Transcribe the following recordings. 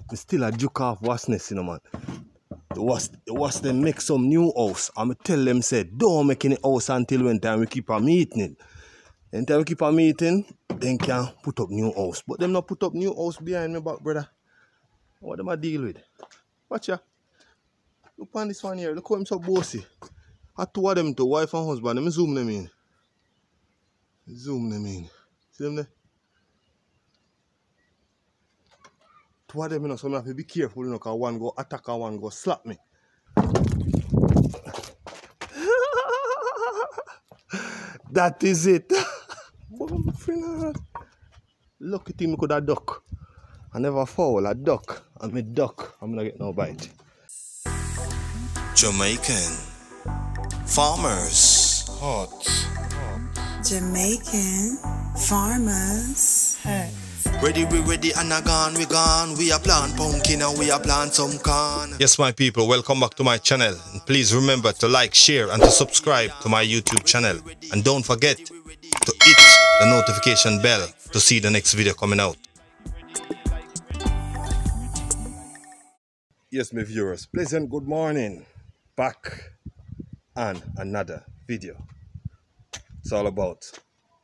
We still a juke off Wasness, you know, man. The was them make some new house. I'ma tell them, say, don't make any house until when time we keep a meeting. Anytime we keep a meeting, then can put up new house. But them not put up new house behind me back, brother. What them I deal with? Watch ya. Look on this one here. Look how him so bossy. I two of them to wife and husband. Let me zoom them in. Zoom them in. See them there? Two of them, you know, so I have to be careful, you know, because one go attack and one go slap me. That is it. Lucky thing me could have duck. I never fall, I duck. And me duck, I'm gonna get no bite. Jamaican farmers hot. Jamaican farmers hot. Ready, we ready, and we gone. We are plant pumpkin and we are plant some corn. Yes, my people, welcome back to my channel. And please remember to like, share, and to subscribe to my YouTube channel. And don't forget to hit the notification bell to see the next video coming out. Yes, my viewers, pleasant good morning. Back on another video. It's all about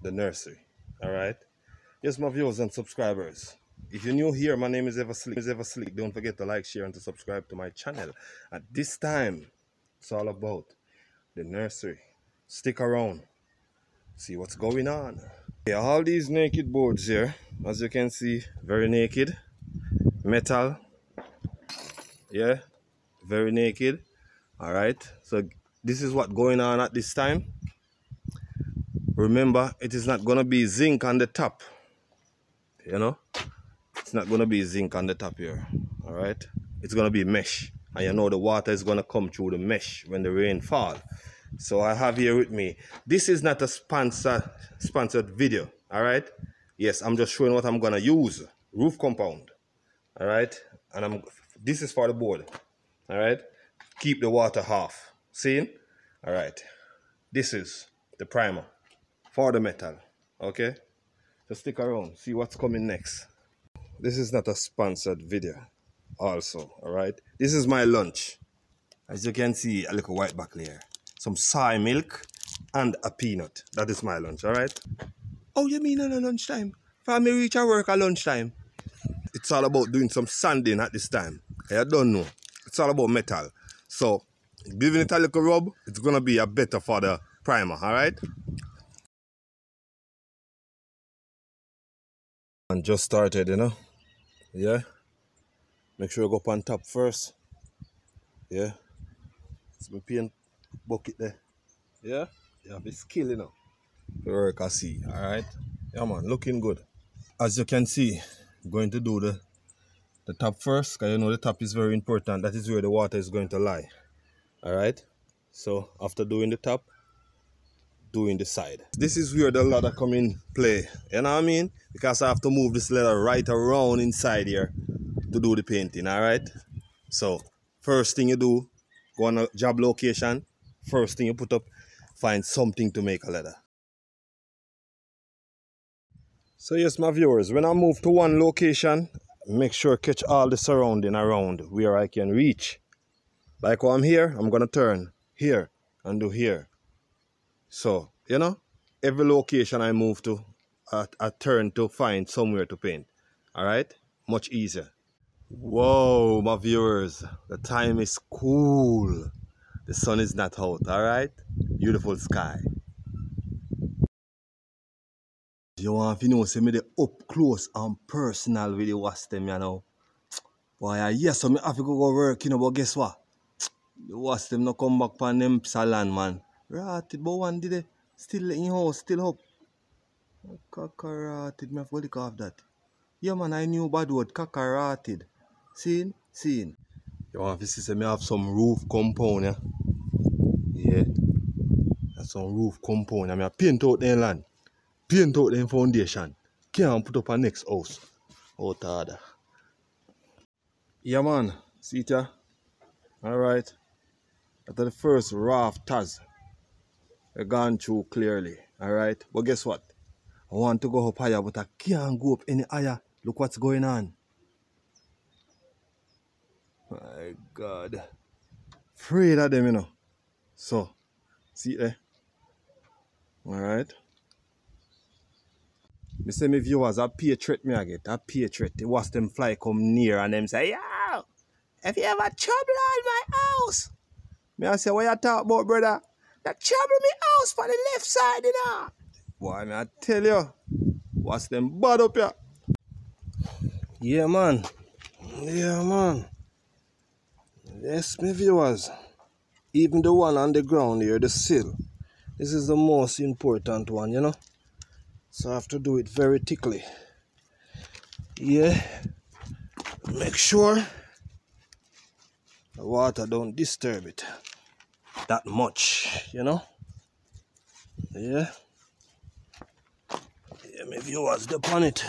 the nursery. Alright? Yes, my viewers and subscribers. If you're new here, my name is Everslick. Don't forget to like, share, and to subscribe to my channel. At this time, it's all about the nursery. Stick around. See what's going on. Okay, all these naked boards here, as you can see, very naked. Metal. Yeah, very naked. Alright, so this is what's going on at this time. Remember, it is not going to be zinc on the top. You know, it's not going to be zinc on the top here. Alright, it's going to be mesh. And you know the water is going to come through the mesh when the rain falls. So I have here with me, this is not a sponsored video. Alright, yes, I'm just showing what I'm going to use. Roof compound. Alright, and this is for the board. Alright, keep the water half. See? Alright, this is the primer for the metal. Okay, so stick around, see what's coming next. This is not a sponsored video also. Alright, this is my lunch. As you can see, a little white back layer, some soy milk and a peanut. That is my lunch. Alright. Oh, you mean at lunchtime? For me reach at work at lunchtime. It's all about doing some sanding at this time. I don't know. It's all about metal. So, giving it a little rub, it's going to be a better for the primer, alright? And just started, you know? Yeah? Make sure you go up on top first. Yeah? It's my paint bucket there. Yeah? You have a skill, you know? The work I see, alright? Yeah, man, looking good. As you can see, I'm going to do the top first, because you know the top is very important. That is where the water is going to lie. Alright? So, after doing the top, doing the side. This is where the ladder come in play. You know what I mean? Because I have to move this ladder right around inside here to do the painting. Alright? So, first thing you do, go on a job location. First thing you put up, find something to make a ladder. So yes, my viewers, when I move to one location, make sure catch all the surrounding around where I can reach. Like while I'm here, I'm going to turn here and do here. So, you know, every location I move to, I turn to find somewhere to paint. Alright? Much easier. Whoa, my viewers, the time is cool. The sun is not out, alright? Beautiful sky. You want to know, say me the up close and personal with the wasp them, you know. Boy, yes, so me have to go work, you know, but guess what? The wasp them no come back from them salon, man. Ratted, but one did they still in house, still up. Cock-a-ratted, me have to look off that. Yeah, man, I knew bad word, cock-a-ratted. Seen? Seen. You want to see, say me have some roof compound, yeah? Yeah. That's some roof compound, and I paint out the land. Paint out the foundation. Can't put up a next house. Out order. Yeah, man. See it, yeah? Alright. That's the first rafters. I've gone through clearly. Alright. But guess what? I want to go up higher, but I can't go up any higher. Look what's going on. My God. Afraid of them, you know. So, see there? Alright. Me say my viewers, a patriot me I get. A patriot. They watch them fly come near and them say, yo, if you ever trouble on my house. Me I say, what you talk about, brother? That trouble me house for the left side, you know. Boy, me I tell you. Watch them bad up here. Yeah, man. Yeah, man. Yes, my viewers. Even the one on the ground here, the sill. This is the most important one, you know. So I have to do it very thickly. Yeah. Make sure the water don't disturb it that much, you know. Yeah. Yeah, my viewers, dip on it.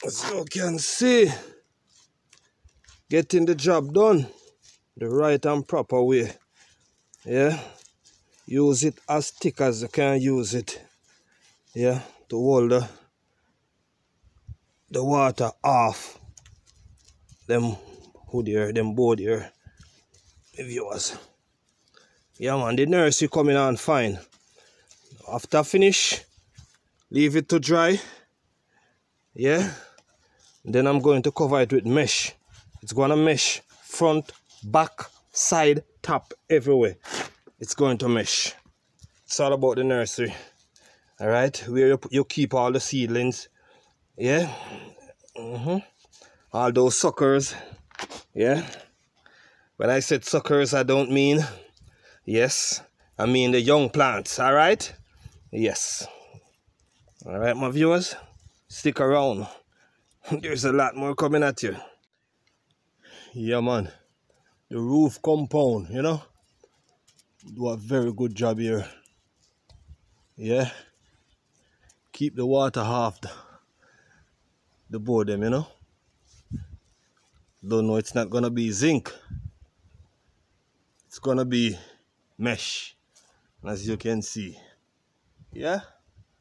As you can see, getting the job done the right and proper way. Yeah. Use it as thick as you can use it. Yeah, to hold the water off them hood here, them board here, the viewers. Yeah, man, the nursery coming on fine. After finish, leave it to dry. Yeah, then I'm going to cover it with mesh. It's gonna mesh front, back, side, top, everywhere. It's going to mesh. It's all about the nursery. Alright, where you keep all the seedlings. Yeah. All those suckers. Yeah. When I said suckers, I don't mean, yes, I mean the young plants. Alright? Yes. Alright, my viewers, stick around. There's a lot more coming at you. Yeah, man. The roof compound, you know, do a very good job here. Yeah. Keep the water off the board them, you know. Don't know, it's not gonna be zinc. It's gonna be mesh, as you can see. Yeah,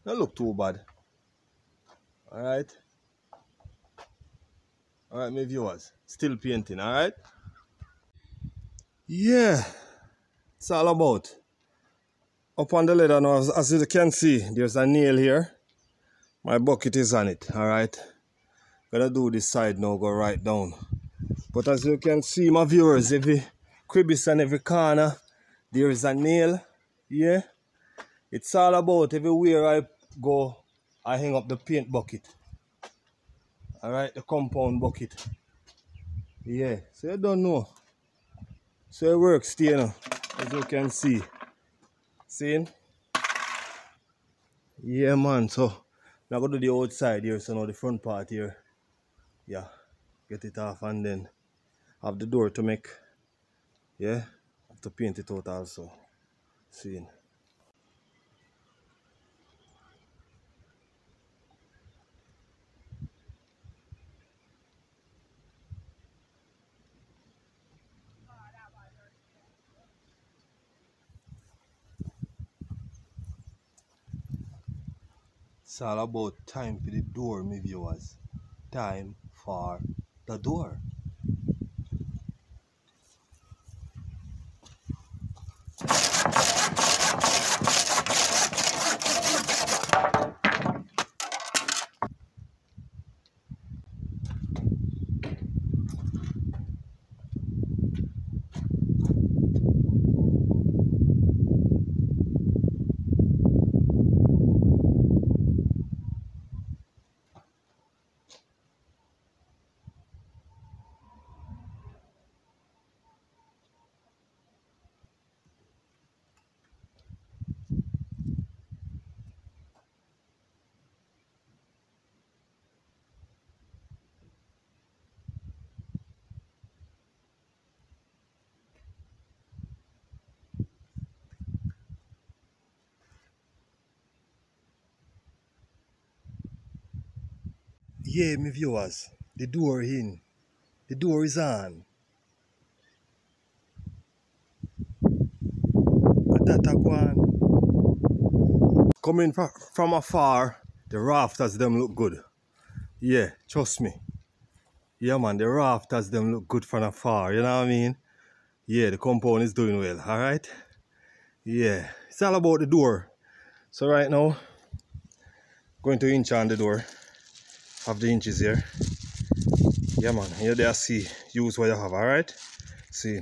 don't look too bad. Alright. Alright, my viewers, still painting, alright? Yeah, it's all about. Up on the ladder now, as you can see, there's a nail here. My bucket is on it, alright? Gonna do this side now, go right down. But as you can see, my viewers, every crevice and every corner, there is a nail. Yeah? It's all about everywhere I go, I hang up the paint bucket. Alright, the compound bucket. Yeah, so you don't know. So it works still, you know, as you can see. See? Yeah, man, so now go to the outside here, so now the front part here. Yeah, get it off and then have the door to make. Yeah, have to paint it out also. See? It's all about time for the door, my viewers. Time for the door. Yeah, my viewers, the door in. The door is on. That one. Coming from afar, the rafters them look good. Yeah, trust me. Yeah, man, the rafters them look good from afar, you know what I mean? Yeah, the compound is doing well, alright? Yeah, it's all about the door. So right now, going to inch on the door. Have the inches here. Yeah, man, you there see, use what you have, alright? See.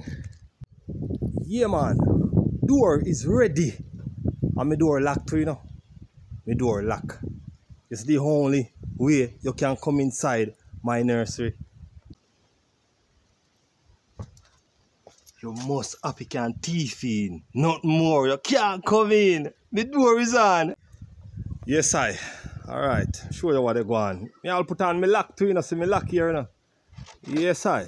Yeah, man, door is ready. And my door locked too, you know? My door locked. It's the only way you can come inside my nursery. You must happy can teeth in. Not more. You can't come in. The door is on. Yes, I. Alright. Show you what they go on. I'll put on my lock too, you know. See my lock here, you know. Yes, I.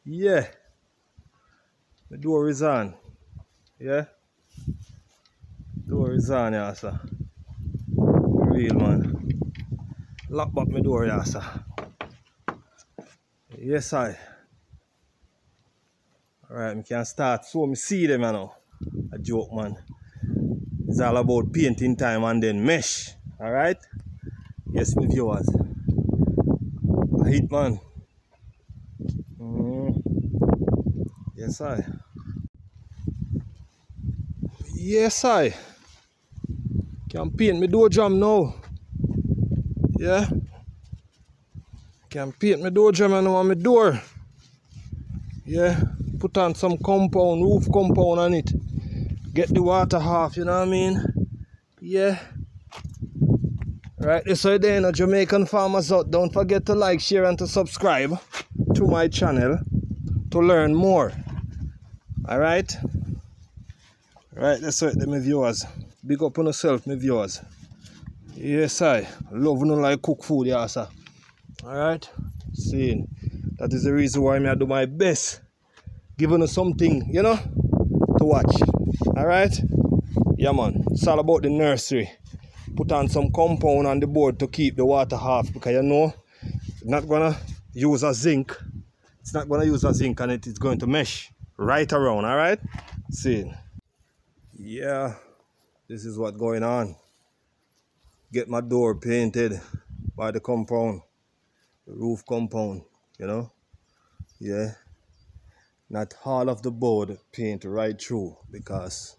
Yeah. The door is on. Yeah. Door is on, yeah, sir. Real, man. Lock back my door, yeah, sir. Yes, I. Alright, we can start. So me see them, you know. A joke, man. It's all about painting time and then mesh. Alright? Yes, my viewers. A hit, man. Yes, I. Yes, I. Can paint my door jam now. Yeah? Can paint my door jam now on my door. Yeah? Put on some compound, roof compound on it. Get the water off, you know what I mean? Yeah. Right, this is the end of Jamaican Farmers Out. Don't forget to like, share and to subscribe to my channel to learn more. Alright? Right, that's it, my viewers. Big up on yourself, my viewers. Yes, I love no like cook food, yeah, sir. Alright? See, that is the reason why I do my best. Giving us something, you know, to watch. Alright? Yeah, man. It's all about the nursery. Put on some compound on the board to keep the water off, because you know, it's not gonna use a zinc. It's not gonna use a zinc and it's going to mesh right around, alright? See. Yeah, this is what's going on. Get my door painted by the compound, the roof compound, you know? Yeah. Not all of the board paint right through because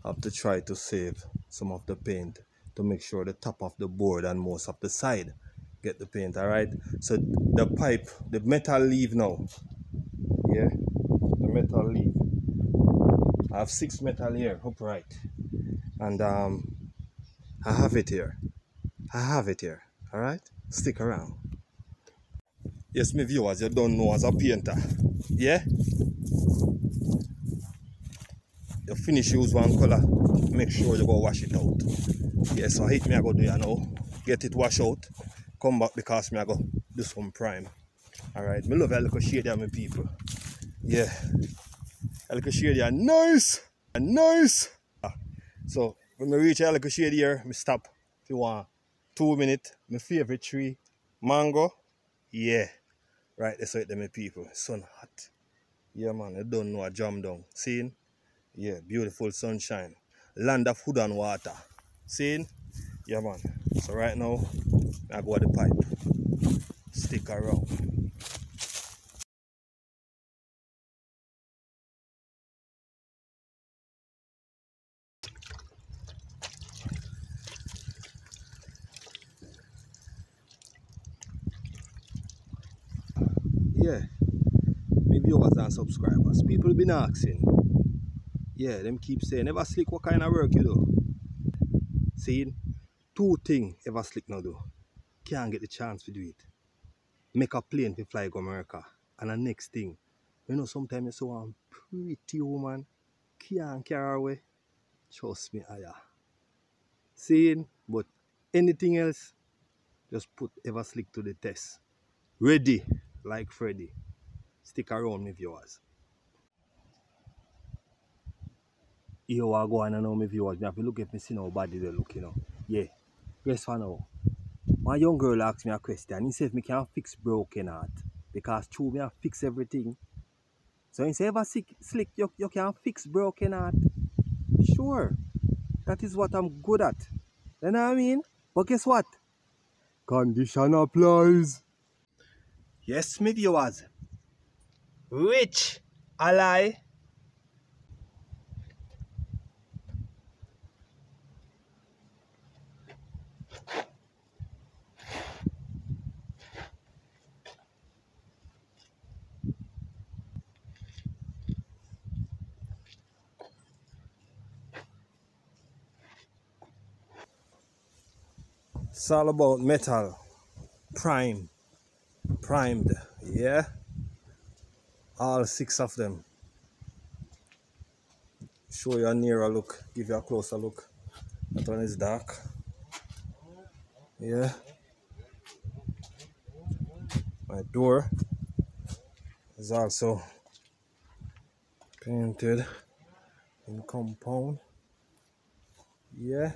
I have to try to save some of the paint to make sure the top of the board and most of the side get the paint, alright? So the pipe, the metal leaf now, yeah, the metal leaf. I have 6 metal here, upright, and I have it here. I have it here, alright? Stick around. Yes, my viewers, you don't know as a painter, yeah? You finish use one color, make sure you go wash it out. Yes, so hit me I go do you now. Get it wash out. Come back because me I go do some prime. Alright, me love a little shade there, my people. Yeah. A little shade here. Nice! Nice! So when we reach a little shade here, me stop if you want 2 minutes. My favorite tree, mango. Yeah. Right, that's it, my people. Sun hot. Yeah, man, I don't know a jam down. Seeing? Yeah, beautiful sunshine. Land of food and water. Seeing? Yeah, man. So right now, I go at the pipe. Stick around. Yeah, my viewers and subscribers. People been asking. Yeah, them keep saying, Ever Slick, what kind of work you do? Seeing? 2 things Ever Slick now do. Can't get the chance to do it. Make a plane to fly to America. And the next thing, you know, sometimes you saw one pretty woman can't carry her away. Trust me, Aya. Seeing? But anything else, just put Ever Slick to the test. Ready, like Freddy. Stick around, my viewers. Here I go on and now, my viewers. I have to look if I see how body they look, you know. Yeah. Guess what now? My young girl asked me a question. He said if I can fix broken heart. Because true, me I fix everything. So he said, Ever Slick, you can fix broken heart. Sure. That is what I'm good at. You know what I mean? But guess what? Condition applies. Yes, my viewers. Rich ally. It's all about metal. Primed. Yeah. All 6 of them. Show you a nearer look. Give you a closer look. That one is dark. Yeah. My door is also painted in compound. Yeah.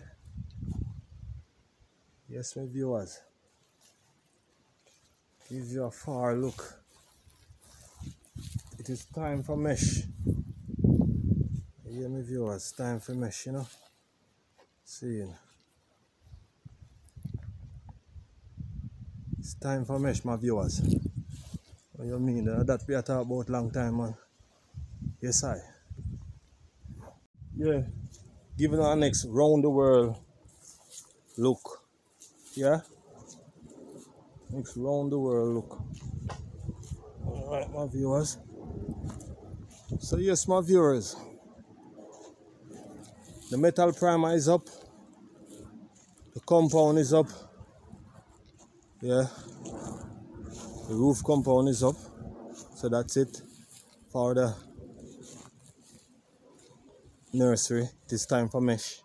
Yes, my viewers. Give you a far look. It is time for mesh. Yeah, my viewers, time for mesh, you know. Seeing. It's time for mesh, my viewers. What you mean? That we are talking about long time, man. Yes, I. Yeah. Giving our next round the world look. Yeah. Next round the world look. Alright, my viewers. So yes, my viewers. The metal primer is up. The compound is up. Yeah. The roof compound is up. So that's it for the nursery. It is time for mesh.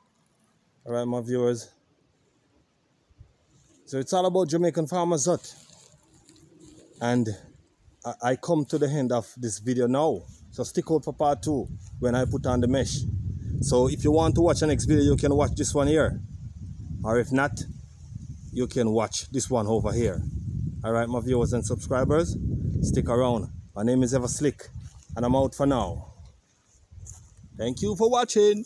Alright, my viewers. So it's all about Jamaican Farmers Hut. And I come to the end of this video now. So stick out for part 2 when I put on the mesh. So if you want to watch the next video, you can watch this one here. Or if not, you can watch this one over here. Alright, my viewers and subscribers, stick around. My name is Ever Slick, and I'm out for now. Thank you for watching.